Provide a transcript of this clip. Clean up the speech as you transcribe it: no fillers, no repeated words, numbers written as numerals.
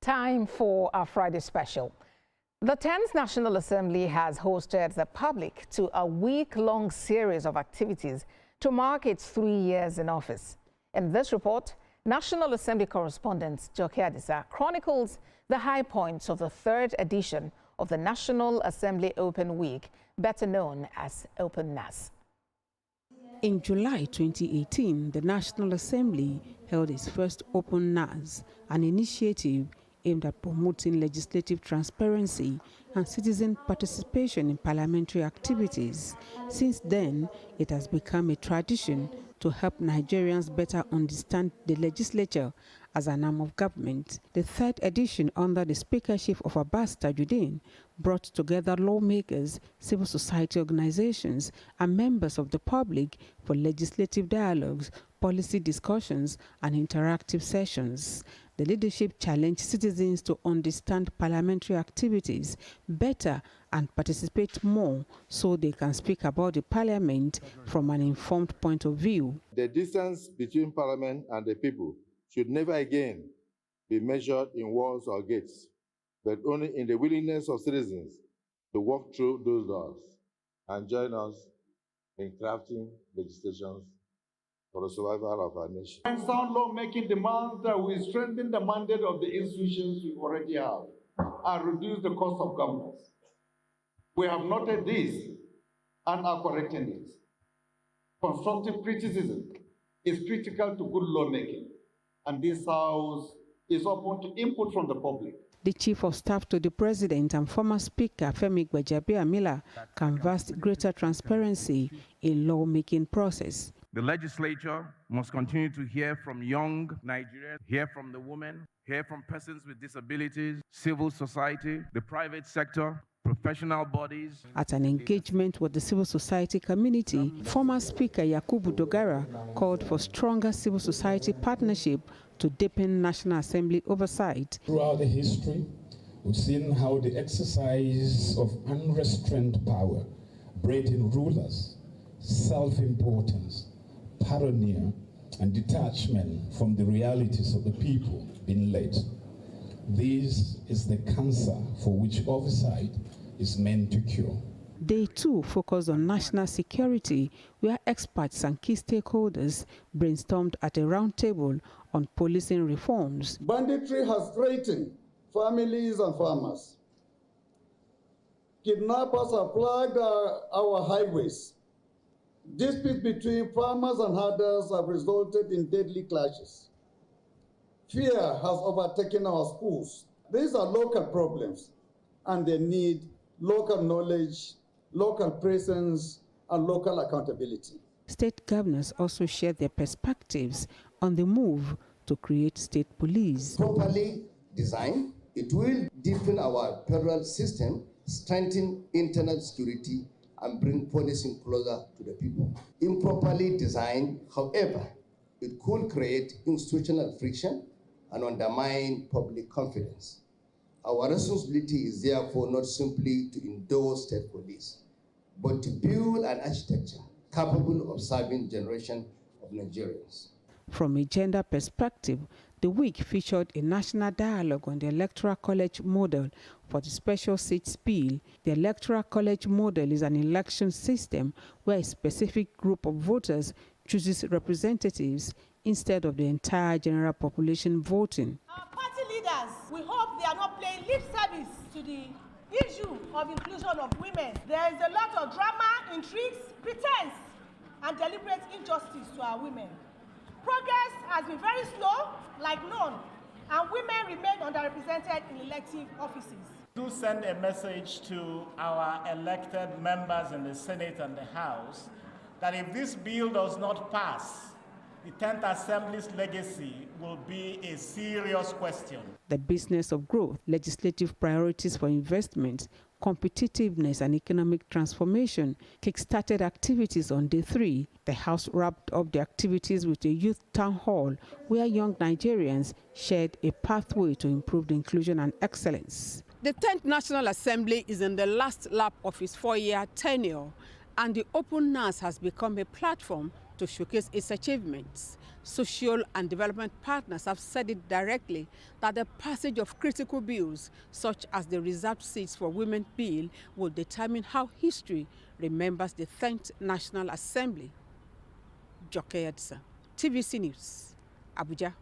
Time for our Friday special. The 10th National Assembly has hosted the public to a week-long series of activities to mark its 3 years in office. In this report, National Assembly correspondent Joke Adisa chronicles the high points of the 3rd edition of the National Assembly Open Week, better known as 10th NASS. In July 2018, the National Assembly held its first Open NASS, an initiative aimed at promoting legislative transparency and citizen participation in parliamentary activities. Since then, it has become a tradition to help Nigerians better understand the legislature as an arm of government. The 3rd edition, under the speakership of Abbas Tajuddin, brought together lawmakers, civil society organizations, and members of the public for legislative dialogues, policy discussions, and interactive sessions. The leadership challenged citizens to understand parliamentary activities better and participate more so they can speak about the parliament from an informed point of view. The distance between parliament and the people should never again be measured in walls or gates, but only in the willingness of citizens to walk through those doors and join us in crafting legislations for the survival of our nation. And sound lawmaking demands that we strengthen the mandate of the institutions we already have and reduce the cost of governance. We have noted this and are correcting it. Constructive criticism is critical to good lawmaking, and this House is open to input from the public. The Chief of Staff to the President and former Speaker Femi Gbajabiamila canvassed greater transparency in lawmaking process. The legislature must continue to hear from young Nigerians, hear from the women, hear from persons with disabilities, civil society, the private sector, professional bodies. At an engagement with the civil society community, former Speaker Yakubu Dogara called for stronger civil society partnership to deepen National Assembly oversight. Throughout the history, we've seen how the exercise of unrestrained power bred in rulers self-importance, paranoia, and detachment from the realities of the people being led. This is the cancer for which oversight is meant to cure. Day 2 focused on national security, where experts and key stakeholders brainstormed at a roundtable on policing reforms. Banditry has threatened families and farmers. Kidnappers have plagued our highways. Disputes between farmers and herders have resulted in deadly clashes. Fear has overtaken our schools. These are local problems, and they need local knowledge, local presence, and local accountability. State governors also shared their perspectives on the move to create state police. Properly designed, it will deepen our federal system, strengthen internal security, and bring policing closer to the people. Improperly designed, however, it could create institutional friction and undermine public confidence. Our responsibility is therefore not simply to endorse state police, but to build an architecture capable of serving generations of Nigerians. From a gender perspective, the week featured a national dialogue on the Electoral College model for the special seats bill. The Electoral College model is an election system where a specific group of voters chooses representatives instead of the entire general population voting. Our party leaders, we hope they are not playing lip service to the issue of inclusion of women. There is a lot of drama, intrigues, pretense, and deliberate injustice to our women. Progress has been very slow, like none, and women remain underrepresented in elective offices. Do send a message to our elected members in the Senate and the House that if this bill does not pass, the 10th Assembly's legacy will be a serious question. The business of growth, legislative priorities for investment, competitiveness and economic transformation kick-started activities on day 3. The House wrapped up the activities with a youth town hall where young Nigerians shared a pathway to improved inclusion and excellence. The 10th National Assembly is in the last lap of its 4-year tenure, and the Open NASS has become a platform to showcase its achievements. social and development partners have said it directly that the passage of critical bills, such as the reserved seats for women bill, will determine how history remembers the 10th National Assembly. Joke Edson, TVC News, Abuja.